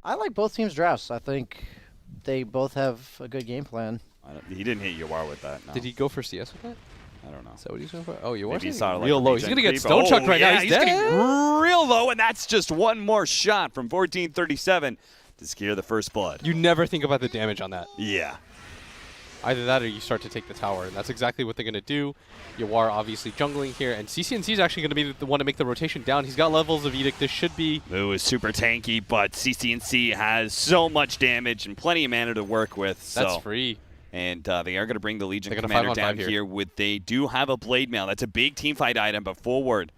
I like both teams' drafts. I think they both have a good game plan. He didn't hit Yawar with that. No. Did he go for CS with that? I don't know. Is that what he's going for? Oh, Yawar's Maybe he getting saw it like real a low. He's regen going to get creep. stone chucked right now. Yeah, He's getting dead. real low, and that's just one more shot from 1437 to secure the first blood. You never think about the damage on that. Yeah. Either that or you start to take the tower, and that's exactly what they're going to do. Yawar obviously jungling here, and CCNC is actually going to be the one to make the rotation down. He's got levels of Edict. This should be... Moo is super tanky, but CCNC has so much damage and plenty of mana to work with. That's free. And they are going to bring the Legion They're gonna Commander 5-on-5 down here. here. They do have a Blade Mail. That's a big team fight item, but forward.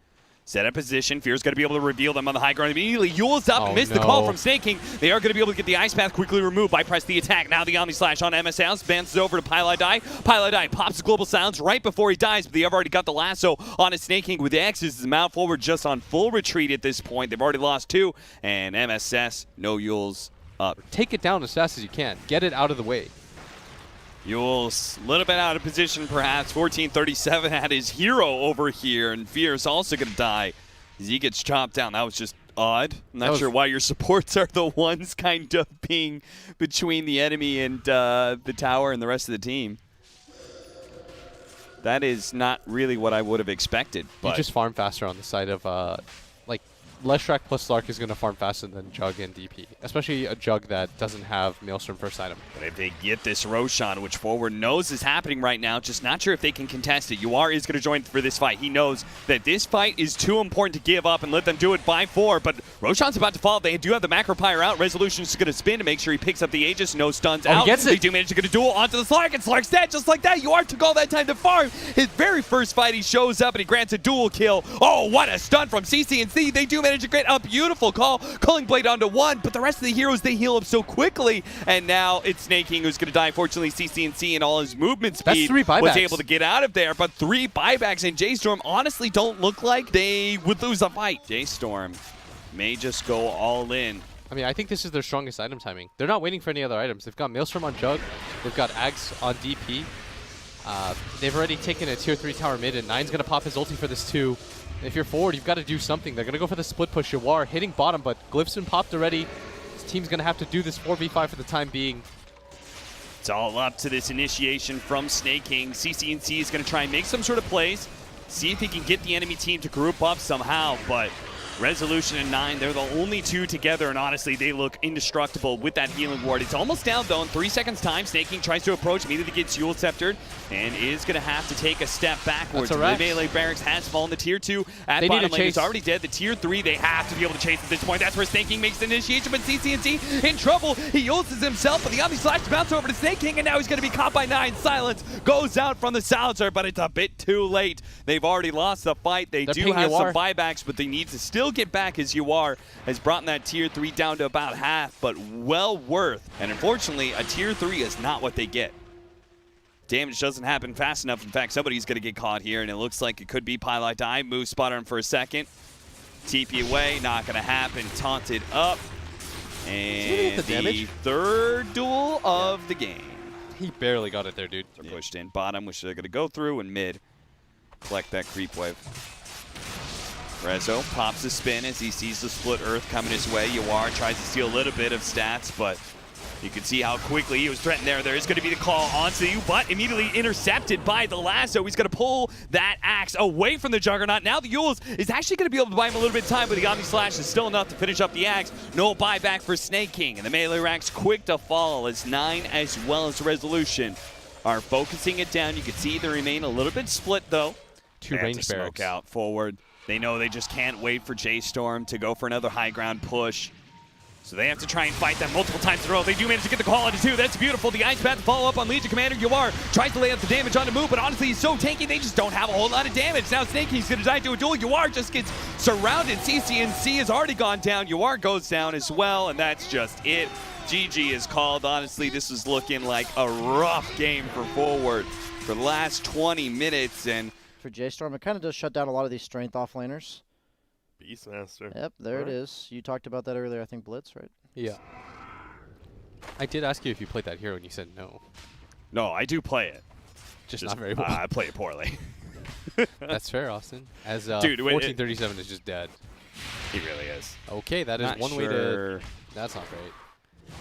Set up position. Fear's going to be able to reveal them on the high ground immediately. Yule's up and missed the call from Snake King. They are going to be able to get the Ice Path quickly removed. Bypass the attack. Now the Omni Slash on MSS. Bounces over to Pylai. Pylai pops Global Silence right before he dies, but they have already got the lasso on his Snake King with the X's. His mount forward just on full retreat at this point. They've already lost 2, and MSS, no Yule's up. Take it down as fast as you can. Get it out of the way. Yule's a little bit out of position, perhaps. 1437 had his hero over here, and Fear's also going to die as he gets chopped down. That was just odd. I'm not sure why your supports are the ones kind of being between the enemy and the tower and the rest of the team. That is not really what I would have expected. But You just farm faster on the side of, like, Leshrac plus Slark is going to farm faster than Jug and DP, especially a Jug that doesn't have Maelstrom first item. But if they get this Roshan, which forward knows is happening right now, just not sure if they can contest it. Yawar is going to join for this fight. He knows that this fight is too important to give up and let them do it by 4, but Roshan's about to fall. They do have the Macro Pyre out. Resolution is going to spin to make sure he picks up the Aegis. No stuns out. He gets it. They do manage to get a duel onto the Slark, and Slark's dead just like that. Yawar took all that time to farm. His very first fight, he shows up and he grants a duel kill. Oh, what a stun from CCNC. They do manage to get a beautiful call. Culling Blade onto 1, but the rest of the heroes, they heal up so quickly, and now it's Snake King who's going to die. Fortunately, CCNC and all his movement speed was able to get out of there, but 3 buybacks, and J-Storm honestly don't look like they would lose a fight. J-Storm may just go all in. I mean, I think this is their strongest item timing. They're not waiting for any other items. They've got Maelstrom on Jug. They've got Ags on DP. They've already taken a tier 3 tower mid, and Nine's going to pop his ulti for this too. If you're forward, you've got to do something. They're going to go for the split push. Yawar hitting bottom, but Glyph's been popped already. This team's going to have to do this 4v5 for the time being. It's all up to this initiation from Snake King. CCNC is going to try and make some sort of plays, see if he can get the enemy team to group up somehow, but Resolution and 9, they're the only 2 together, and honestly, they look indestructible with that healing ward. It's almost down, though, in 3 seconds' time. Snake King tries to approach, immediately gets Yule Sceptered, and is going to have to take a step backwards. The melee barracks has fallen. The tier 2 at bottom lane is already dead. The tier 3, they have to be able to chase at this point. That's where Snake King makes the initiation, but CCNC in trouble. He uses himself, but the Omni Slash to bounce over to Snake King, and now he's going to be caught by 9. Silence goes out from the silencer, but it's a bit too late. They've already lost the fight. They do have some buybacks, but they need to still get back as Yawar has brought that tier 3 down to about half, but well worth. And unfortunately, a tier 3 is not what they get. Damage doesn't happen fast enough. In fact, somebody's going to get caught here, and it looks like it could be Pylai Die. Move spot on for a second. TP away, not going to happen. Taunted up. And the 3rd duel of the game. He barely got it there, dude. They're pushed in bottom, which they're going to go through, and mid. Collect that creep wave. Rezo pops a spin as he sees the split earth coming his way. Yawar tries to steal a little bit of stats, but you can see how quickly he was threatened there. There is going to be the call onto you, but immediately intercepted by the lasso. He's going to pull that axe away from the Juggernaut. Now the Yules is actually going to be able to buy him a little bit of time, but the Omni Slash is still enough to finish up the axe. No buyback for Snake King, and the melee ranks quick to fall as 9 as well as Resolution are focusing it down. You can see they remain a little bit split, though. 2 range smoke out forward. They know they just can't wait for J-Storm to go for another high ground push. So they have to try and fight them multiple times in a row. They do manage to get the call onto 2. That's beautiful. The Ice Path to follow up on Legion Commander. Yawar tries to lay out the damage on the move, but honestly, he's so tanky, they just don't have a whole lot of damage. Now Snake King's going to die to a duel. Yawar just gets surrounded. CCNC has already gone down. Yawar goes down as well, and that's just it. GG is called. Honestly, this is looking like a rough game for forward for the last 20 minutes, and for J-Storm, it kind of does shut down a lot of these strength offlaners. Beastmaster. Yep, there it is. You talked about that earlier, I think, Blitz, right? Yeah. I did ask you if you played that hero, and you said no. No, I do play it. Just not very well. I play it poorly. That's fair, Austin. As Dude, 1437 is just dead. He really is. Okay, that is Not one way to That's not great.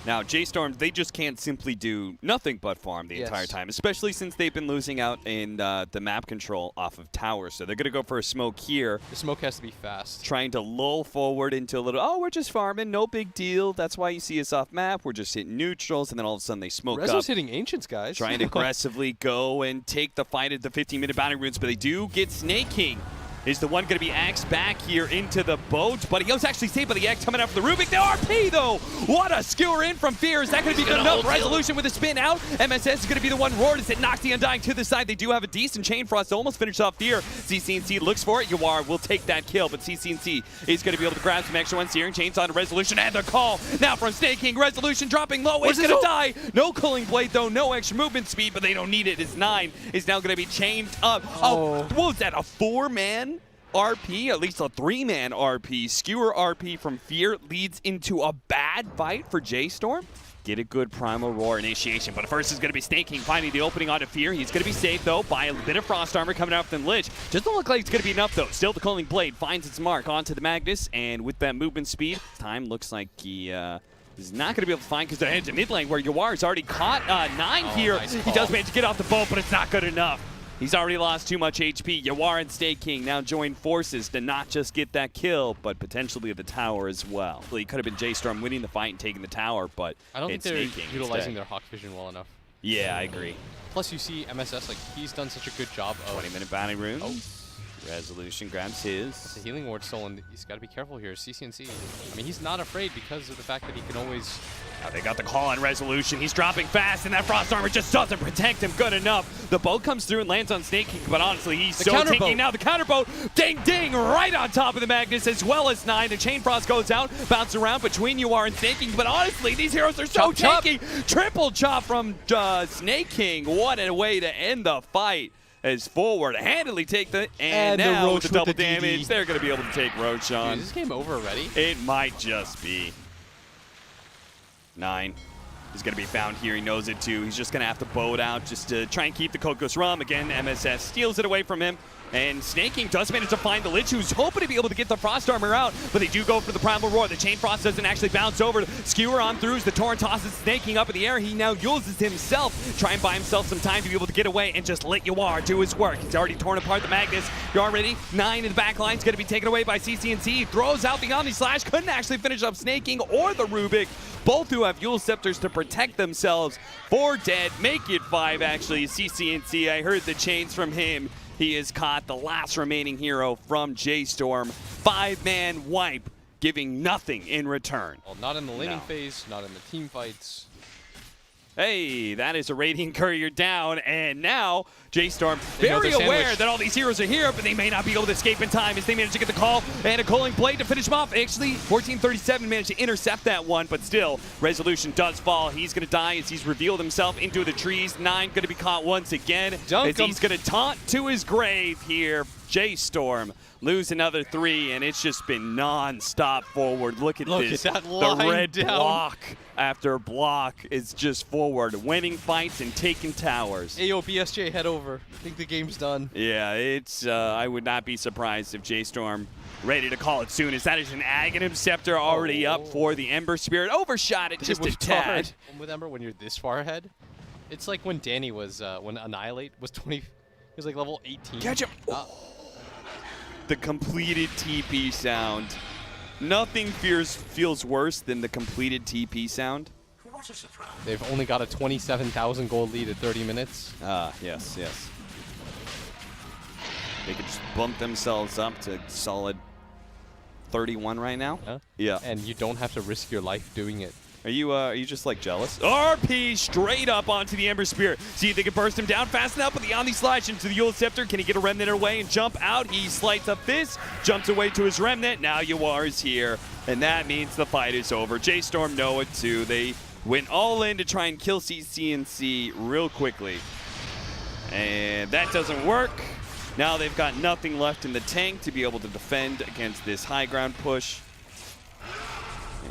Now, J-Storm, they just can't simply do nothing but farm the entire time, especially since they've been losing out in the map control off of tower. So they're going to go for a smoke here. The smoke has to be fast. Trying to lull forward into a little, oh, we're just farming, no big deal. That's why you see us off map. We're just hitting neutrals, and then all of a sudden they smoke up. Rezo's hitting Ancients, guys. Trying to aggressively go and take the fight at the 15-minute bounty runes, but they do get Snake King. Is the one going to be axed back here into the boat, but he was actually saved by the X coming out for the Rubik. The RP, though! What a skewer in from Fear. Is that going to be good enough? Resolution with a spin out. MSS is going to be the one roared as it knocks the Undying to the side. They do have a decent Chain Frost to almost finish off Fear. CCNC looks for it. Yawar will take that kill, but CCNC is going to be able to grab some extra ones here. And Chains on to Resolution, and the call now from Snake King. Resolution dropping low. He's going to die. No Cooling Blade, though. No extra movement speed, but they don't need it. As 9 is now going to be chained up. Oh, what was that? A 4-man? RP, at least a 3-man RP. Skewer RP from Fear leads into a bad fight for J-Storm. Get a good Primal Roar initiation, but first is going to be Snake King finding the opening onto Fear. He's going to be saved, though, by a bit of Frost Armor coming out from Lich. Doesn't look like it's going to be enough, though. Still, the Cooling Blade finds its mark onto the Magnus, and with that movement speed, time looks like he is not going to be able to find because they're headed to mid lane where Yawar's already caught 9 here. Nice he does manage to get off the boat, but it's not good enough. He's already lost too much HP. Yawar and Snake King now join forces to not just get that kill, but potentially the tower as well. He could have been J-Storm winning the fight and taking the tower, but I don't think it's they're Snake King utilizing instead. their Hawk Vision well enough. Yeah, I agree. Plus, you see MSS, like, he's done such a good job of... 20-minute bounty rune. Oh. Resolution grabs his. The healing ward stolen. He's got to be careful here. CCNC. I mean, he's not afraid because of the fact that he can always... They got the call on Resolution. He's dropping fast, and that Frost Armor just doesn't protect him good enough. The boat comes through and lands on Snake King, but honestly, he's so tanky now. The counterboat, ding, ding, right on top of the Magnus, as well as 9. The Chain Frost goes out, bounce around between Yawar and Snake King, but honestly, these heroes are so tanky. Triple chop from Snake King. What a way to end the fight. As forward, handily take the, and now with the double damage, they're going to be able to take Roach on. Is this game over already? It might just be. 9 is going to be found here. He knows it too. He's just going to have to boat out just to try and keep the Kokos Rum. Again, MSS steals it away from him. And Snake King does manage to find the Lich, who's hoping to be able to get the Frost Armor out, but they do go for the Primal Roar. The Chain Frost doesn't actually bounce over. Skewer on through as the Torrent tosses Snake King up in the air. He now uses himself, try and buy himself some time to be able to get away and just let Yawar do his work. He's already torn apart the Magnus. You're already 9 in the back line. Is going to be taken away by CCNC. Throws out the Omni Slash. Couldn't actually finish up Snake King or the Rubik. Both who have Yule Scepters to protect themselves. 4 dead. Make it 5, actually. CCNC, I heard the chains from him. He has caught the last remaining hero from J-Storm. 5-man wipe, giving nothing in return. Well, not in the laning phase, not in the team fights. Hey, that is a Radiant Courier down, and now J-Storm very aware that all these heroes are here, but they may not be able to escape in time as they manage to get the call and a Cooling Blade to finish him off. Actually, 1437 managed to intercept that one, but still, Resolution does fall. He's going to die as he's revealed himself into the trees. 9 going to be caught once again as he's going to taunt to his grave here. J-Storm lose another 3, and it's just been non-stop forward. Look at this. At that line the red down. block after block is just forward, winning fights and taking towers. Ayo, BSJ, head over. I think the game's done. Yeah, it's. I would not be surprised if J-Storm ready to call it soon, as that is an Aghanim Scepter already up for the Ember Spirit. Overshot it just a tad. With Ember, when you're this far ahead, it's like when Danny was, when Annihilate was 20, he was like level 18. Catch him. The completed TP sound. Nothing feels worse than the completed TP sound. They've only got a 27,000 gold lead at 30 minutes. Yes. They could just bump themselves up to solid 31 right now. Yeah. And you don't have to risk your life doing it. Are you just like jealous? RP straight up onto the Ember Spear. See if they can burst him down fast enough with the Omni Slash into the Yule Scepter. Can he get a Remnant away and jump out? He slides up this, jumps away to his Remnant. Now Yawar is here, and that means the fight is over. J-Storm know it too. They went all in to try and kill CCNC real quickly. And that doesn't work. Now they've got nothing left in the tank to be able to defend against this high ground push.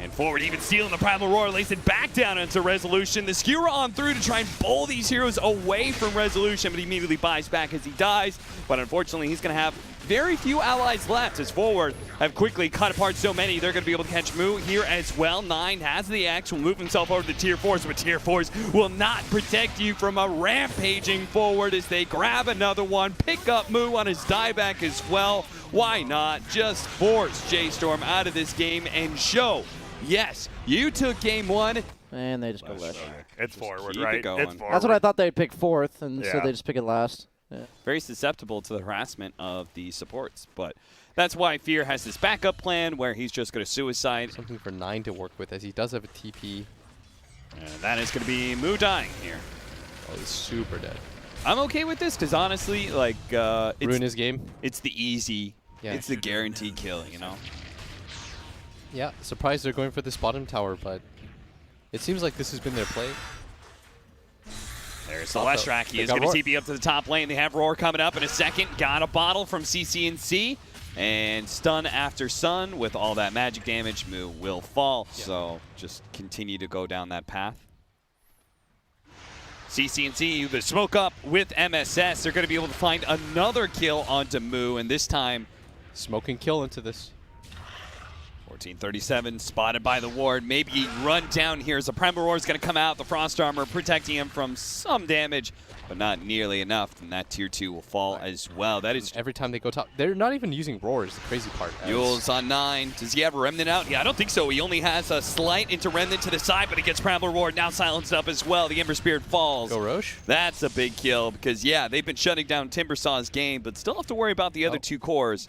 And forward, even stealing the Primal Roar, lays it back down into Resolution. The Skewer on through to try and bowl these heroes away from Resolution, but he immediately buys back as he dies. But unfortunately, he's going to have very few allies left as forward have quickly cut apart so many. They're going to be able to catch Moo here as well. 9 has the X, will move himself over to tier 4s, but tier 4s will not protect you from a rampaging forward as they grab another one, pick up Moo on his dieback as well. Why not just force J-Storm out of this game and show, yes, you took game 1. And they just go left. It's forward, keep it right? going. It's forward. That's what I thought they'd pick 4th, and so Yeah. they just pick it last. Yeah. Very susceptible to the harassment of the supports, but that's why Fear has this backup plan where he's just going to suicide. Something for 9 to work with, as he does have a TP. And that is going to be Moo dying here. Oh, he's super dead. I'm okay with this because honestly, like, Ruin it's, his game. it's the easy, Yeah. it's the guaranteed kill, you know? Yeah, surprised they're going for this bottom tower, but it seems like this has been their play. There's the Also, Leshrac. He they is got going to Roar. TP up to the top lane. They have Roar coming up in a second. Got a bottle from CCNC. And stun after stun with all that magic damage, Moo will fall. Yeah. So just continue to go down that path. CCNC, the smoke up with MSS. They're going to be able to find another kill onto Moo, and this time Smoke and kill into this. 1437 spotted by the ward. Maybe run down here as the Primal Roar is going to come out. The Frost Armor protecting him from some damage, but not nearly enough. And that tier 2 will fall as well. That is Every time they go top, they're not even using roars, the crazy part. Yule's on 9. Does he have a Remnant out? Yeah, I don't think so. He only has a slight into Remnant to the side, but he gets Primal Roar now silenced up as well. The Ember Spirit falls. Go Roche. That's a big kill because, yeah, they've been shutting down Timbersaw's game, but still have to worry about the other 2 cores.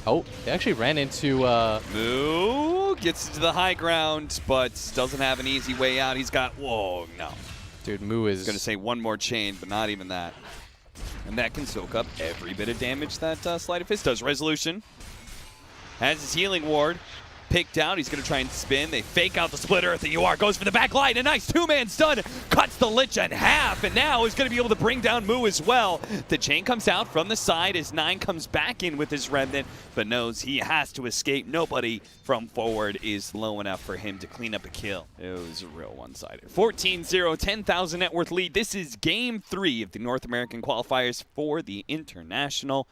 Oh, they actually ran into Moo gets into the high ground, but doesn't have an easy way out. He's got, whoa, no. dude, Moo is Going to say one more chain, but not even that. And that can soak up every bit of damage that Sleight of Fist does. Resolution has his healing ward picked out. He's going to try and spin. They fake out the split earth, and UR goes for the back line. A nice 2-man stun cuts the Lich in half, and now he's going to be able to bring down Moo as well. The chain comes out from the side as 9 comes back in with his Remnant, but knows he has to escape. Nobody from forward is low enough for him to clean up a kill. It was a real one-sided. 14-0, 10,000 net worth lead. This is game 3 of the North American qualifiers for the International.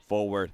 Forward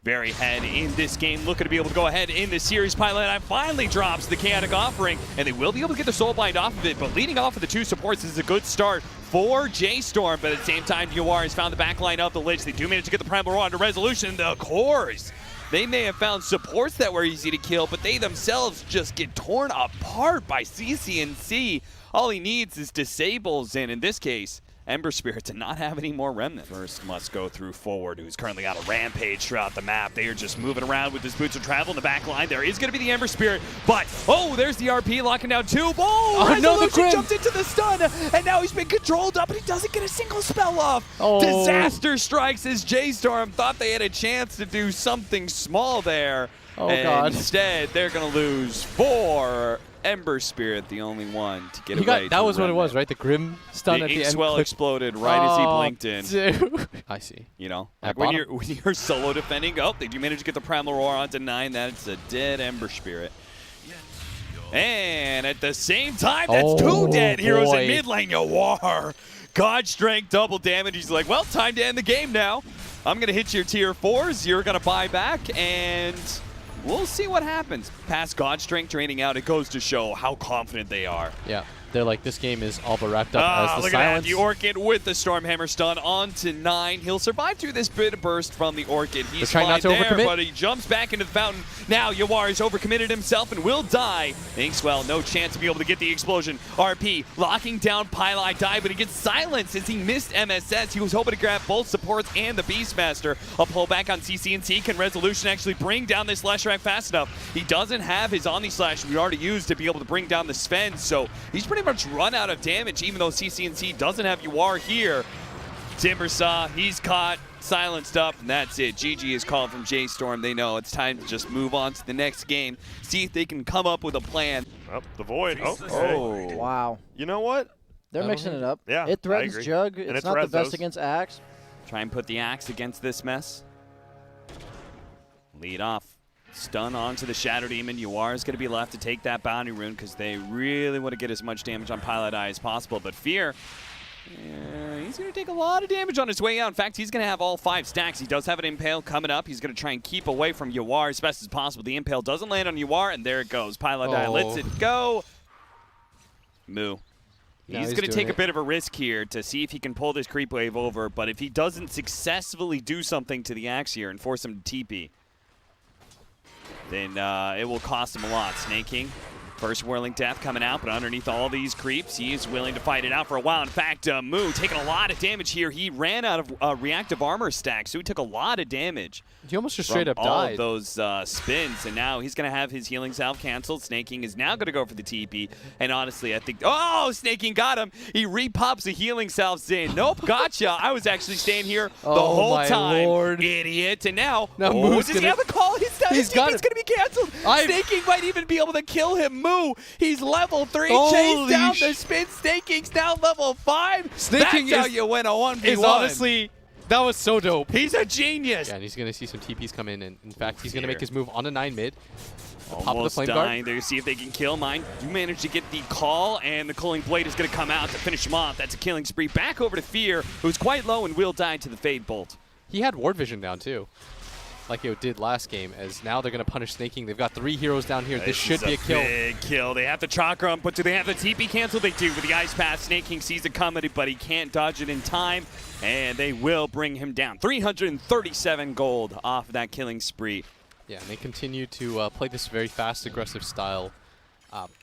very ahead in this game, looking to be able to go ahead in the series. Pilot finally drops the Chaotic Offering, and they will be able to get the Soulbind off of it, but leading off of the 2 supports is a good start for J-Storm, but at the same time, UR has found the backline of the Lich. They do manage to get the Primal Roar under Resolution. The cores, they may have found supports that were easy to kill, but they themselves just get torn apart by CCNC. All he needs is disables, and in this case, Ember Spirit to not have any more Remnant. First must go through forward, who's currently on a rampage throughout the map. They are just moving around with his boots of travel in the back line. There is going to be the Ember Spirit, but, oh, there's the RP locking down 2. Oh, no, the Resolution Grim. jumped into the stun, and now he's been controlled up, and he doesn't get a single spell off. Oh. Disaster strikes as J-Storm thought they had a chance to do something small there. Oh, and God. instead, they're going to lose 4. Ember Spirit, the only one to get away. that was what it was, right? The Grim stun The at the end. Inkswell clip. exploded right as he blinked in. Dude. I see. You know, At like when bottom. you're solo defending, oh, they do manage to get the Primal Roar onto 9. That's a dead Ember Spirit. And at the same time, that's Oh, 2 dead heroes boy. in mid lane. Yawar, God Strength, double damage. He's like, well, time to end the game now. I'm going to hit your tier 4s. You're going to buy back, and we'll see what happens. Past God Strength draining out, it goes to show how confident they are. Yeah. They're like, this game is all but wrapped up as the look silence. at that. The Orchid with the Stormhammer stun on to 9. He'll survive through this bit of burst from the Orchid. He's trying not fine to there, overcommit. but he jumps back into the fountain. Now Yawar has overcommitted himself and will die. Inkswell, no chance to be able to get the explosion. RP locking down Pylai die, but he gets silenced as he missed MSS. He was hoping to grab both supports and the Beastmaster. A pull back on CCNC. Can Resolution actually bring down this Leshrac fast enough? He doesn't have his Omni Slash we already used to be able to bring down the Sven, so he's pretty much run out of damage, even though CCNC doesn't have UR here. Timbersaw, he's caught, silenced up, and that's it. GG is called from J-Storm. They know it's time to just move on to the next game, see if they can come up with a plan. Oh, the Void. Oh, okay. Oh. Wow. You know what? They're I don't mixing it up. Yeah, It I threatens agree. Jug. And It's it's not the best Rezos. against Axe. Try and put the axe against this mess. Lead off. Stun onto the Shadow Demon. Yuar is going to be left to take that bounty rune because they really want to get as much damage on Pilot Eye as possible. But Fear, he's going to take a lot of damage on his way out. In fact, he's going to have all 5 stacks. He does have an Impale coming up. He's going to try and keep away from Yuar as best as possible. The Impale doesn't land on Yuar, and there it goes. Pilot Eye lets it go. Moo. He's going to take a bit of a risk here to see if he can pull this creep wave over, but if he doesn't successfully do something to the Axe here and force him to TP, then it will cost him a lot. Snake King, first Whirling Death coming out, but underneath all these creeps, he is willing to fight it out for a while. In fact, Moo taking a lot of damage here. He ran out of reactive armor stack, so he took a lot of damage. He almost just straight up all died. Of those spins, and now he's going to have his healing salve canceled. Snake King is now going to go for the TP, and honestly, I think, oh, Snake King got him. He repops the healing salve in. Nope, gotcha. I was actually staying here the whole time. Lord. Idiot. And now Moo's does he have a call? His TP's going to be canceled. Snake King might even be able to kill him. Moo, he's level 3. Chase down the spin. Snake King's now level 5. Snake King That's how you win a 1v1. Is honestly, that was so dope. He's a genius. Yeah, and he's going to see some TPs come in, and in fact, he's going to make his move on a 9 mid. Pop of the Almost flame dying guard. there to see if they can kill mine. You manage to get the call, and the Cooling Blade is going to come out to finish him off. That's a killing spree. Back over to Fear, who's quite low and will die to the Fade Bolt. He had ward vision down too, like it did last game, as now they're going to punish Snake King. They've got 3 heroes down here. This should be a kill. Big kill. They have the Chakram, but do they have the TP cancel? They do with the Ice Path. Snake King sees it coming, but he can't dodge it in time, and they will bring him down. 337 gold off of that killing spree. Yeah, and they continue to play this very fast, aggressive style.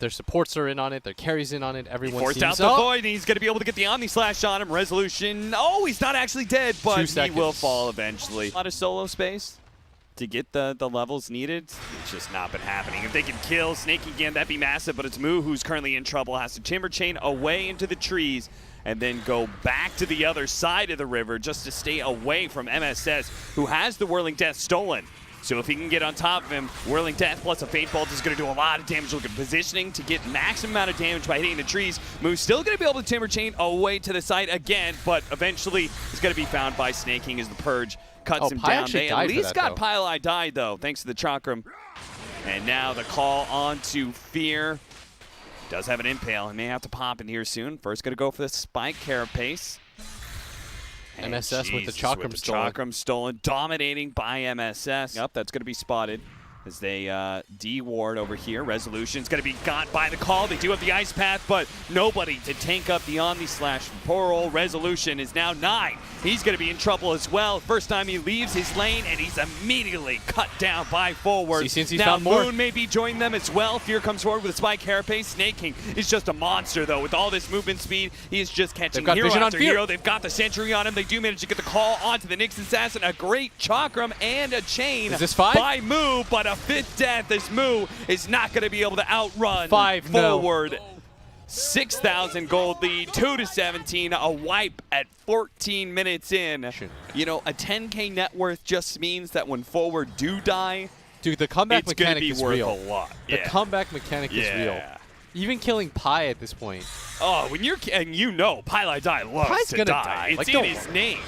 Their supports are in on it. Their carries in on it. Everyone Forced seems out the Void, and he's going to be able to get the Omni Slash on him. Resolution. Oh, he's not actually dead, but 2 he seconds. will fall eventually. A lot of solo space to get the levels needed. It's just not been happening. If they can kill Snake again, that'd be massive, but it's Moo who's currently in trouble. Has to Timber Chain away into the trees and then go back to the other side of the river just to stay away from MSS, who has the Whirling Death stolen. So if he can get on top of him, Whirling Death plus a Fate Bolt is going to do a lot of damage. Look at positioning to get maximum amount of damage by hitting the trees. Moo's still going to be able to Timber Chain away to the side again, but eventually he's going to be found by Snake King as the Purge cuts him down. They at least got Pile Eye died, though, thanks to the Chakram. And now the call onto Fear. Does have an Impale. He may have to pop in here soon. First going to go for the Spike Carapace. MSS with the Chakram stolen. Chakram stolen, dominating by MSS. Yep, that's going to be spotted as they de-ward over here. Resolution's going to be got by the call. They do have the Ice Path, but nobody to tank up the Omni Slash. Poor old Resolution is now 9. He's going to be in trouble as well. First time he leaves his lane, and he's immediately cut down by forward. Now Moon may be joining them as well. Fear comes forward with a Spike Carapace. Snake King is just a monster, though. With all this movement speed, he is just catching hero after hero. They've got the Sentry on him. They do manage to get the call onto the Nyx Assassin. A great Chakram and a chain by Moo, but a 5th death as Moo is not going to be able to outrun forward. 6,000 gold lead, 2-17, a wipe at 14 minutes in. You know, a 10K net worth just means that when forward do die, dude, the comeback mechanic is real. Worth a lot. The comeback mechanic is real. Even killing Pi at this point. Oh, when you're, and you know, Pile Die loves to die. It's in his name.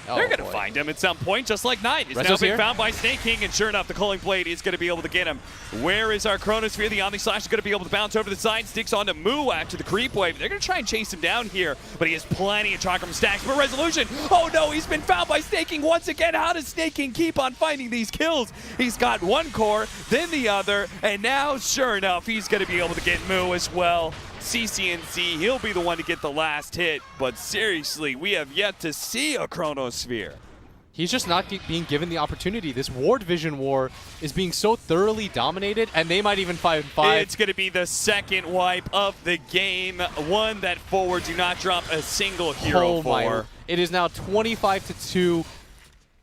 They're going to find him at some point, just like Knight is now being found by Snake King, and sure enough, the Cooling Blade is going to be able to get him. Where is our Chronosphere? The Omni Slash is going to be able to bounce over the side, sticks onto Moo after the creep wave. They're going to try and chase him down here, but he has plenty of Chakram stacks. But Resolution, oh no, he's been found by Snake King once again. How does Snake King keep on finding these kills? He's got one core, then the other, and now, sure enough, he's going to be able to get Moo as well. CCNC, he'll be the one to get the last hit, but seriously, we have yet to see a Chronosphere. He's just not being given the opportunity. This ward vision war is being so thoroughly dominated, and they might even fight 5. It's going to be the second wipe of the game, one that forward do not drop a single hero for. It is now 25-2.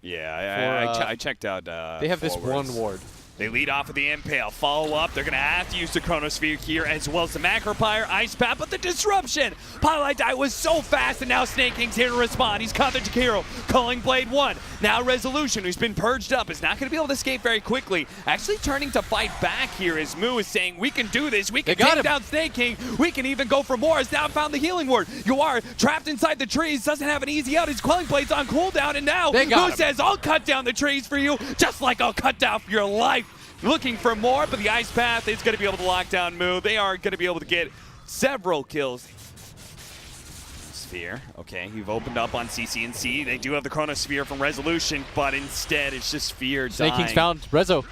Yeah, I checked out. They have this forwards. one ward. They lead off with the Impale. Follow up. They're going to have to use the Chronosphere here as well as the Macropire, Ice Path, but the disruption. Pylite Die was so fast, and now Snake King's here to respond. He's caught the Jakiro. Culling Blade 1. Now Resolution, who's been purged up, is not going to be able to escape very quickly. Actually turning to fight back here as Moo is saying, we can do this. We can take down Snake King. We can even go for more. Has now found the healing ward. You are trapped inside the trees. Doesn't have an easy out. His Quelling Blade's on cooldown, and now Moo says, I'll cut down the trees for you, just like I'll cut down for your life. Looking for more, but the Ice Path is going to be able to lock down Moo. They are going to be able to get several kills. Sphere, okay, you've opened up on CCNC. They do have the Chronosphere from Resolution, but instead it's just Fear dying. Snake King's found Rezo.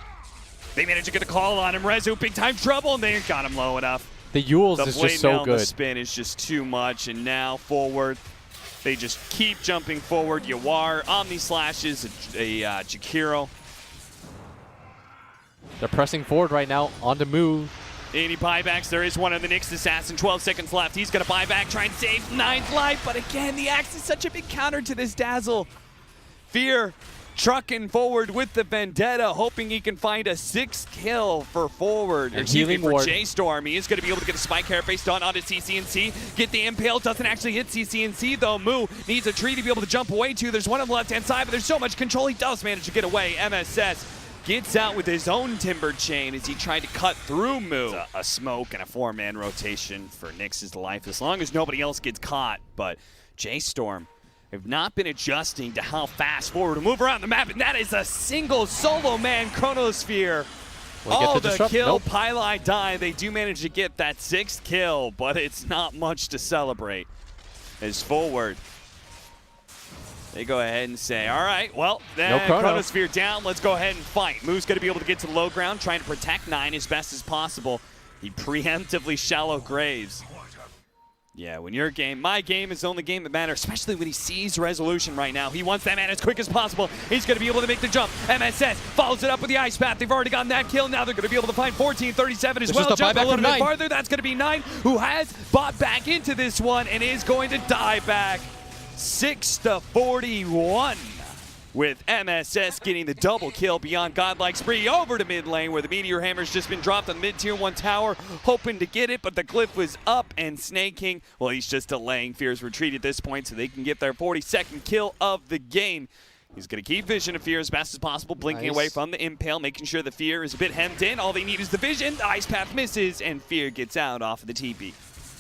They managed to get a call on him. Rezo, big time trouble, and they got him low enough. The Yules is just so good. The spin is just too much, and now forward. They just keep jumping forward. Yawar, Omni Slashes, a Jakiro. They're pressing forward right now onto Moo. Any buybacks? There is one of the Nyx Assassin. 12 seconds left. He's going to buy back, try and save Nine's life. But again, the Axe is such a big counter to this Dazzle. Fear trucking forward with the Vendetta, hoping he can find a 6th kill for forward. And healing ward. J-Storm. He is going to be able to get a Spike Carapace done onto CCNC. Get the Impale. Doesn't actually hit CCNC, though. Moo needs a tree to be able to jump away to. There's one on the left-hand side, but there's so much control. He does manage to get away. MSS gets out with his own Timber Chain as he tried to cut through Moo. A smoke and a 4-man rotation for Nyx's life as long as nobody else gets caught. But J-Storm have not been adjusting to how fast forward to move around the map, and that is a single solo man Chronosphere. All the kill, Pylite Die. They do manage to get that 6th kill, but it's not much to celebrate. As forward, they go ahead and say, all right, well, then Chronosphere down. Let's go ahead and fight. Moo's going to be able to get to the low ground, trying to protect Nine as best as possible. He preemptively shallow graves. Yeah, when your game, my game is the only game that matters, especially when he sees Resolution right now. He wants that man as quick as possible. He's going to be able to make the jump. MSS follows it up with the Ice Path. They've already gotten that kill. Now they're going to be able to find 1437 as well. Jump a little bit farther. That's going to be Nine, who has bought back into this one and is going to die back. 6-41. With MSS getting the double kill beyond Godlike Spree over to mid lane where the Meteor Hammer's just been dropped on the mid-tier 1 tower, hoping to get it, but the glyph was up, and Snake King, well, he's just delaying Fear's retreat at this point so they can get their 42nd kill of the game. He's going to keep Vision of Fear as best as possible, blinking away from the Impale, making sure the Fear is a bit hemmed in. All they need is the Vision. The Ice Path misses, and Fear gets out off of the TP.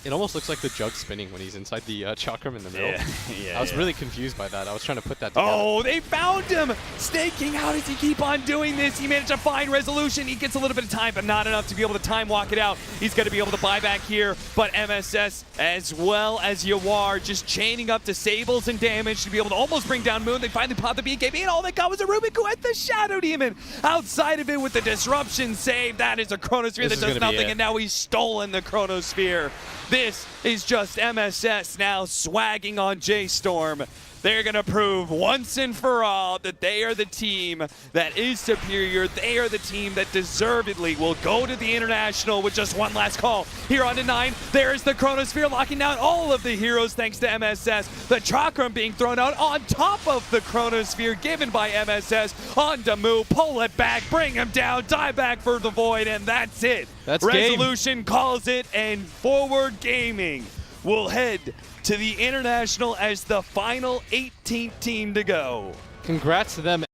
It almost looks like the jug spinning when he's inside the chakram in the middle. Yeah, I was really confused by that. I was trying to put that together. Oh, they found him! Snake King, how does he keep on doing this? He managed to find Resolution. He gets a little bit of time, but not enough to be able to time walk it out. He's going to be able to buy back here, but MSS as well as Yawar just chaining up disables and damage to be able to almost bring down Moon. They finally pop the BKB, and all they got was a Rubik who had the Shadow Demon. Outside of it with the disruption save, that is a Chronosphere that does nothing, and now he's stolen the Chronosphere. This is just MSS now swagging on J-Storm. They're going to prove once and for all that they are the team that is superior. They are the team that deservedly will go to the International with just one last call. Here on to 9, there's the Chronosphere locking down all of the heroes thanks to MSS. The Chakram being thrown out on top of the Chronosphere given by MSS. On to Moo, pull it back, bring him down, die back for the Void, and that's it. That's Resolution calls it, and Forward Gaming will head to the International as the final 18th team to go. Congrats to them.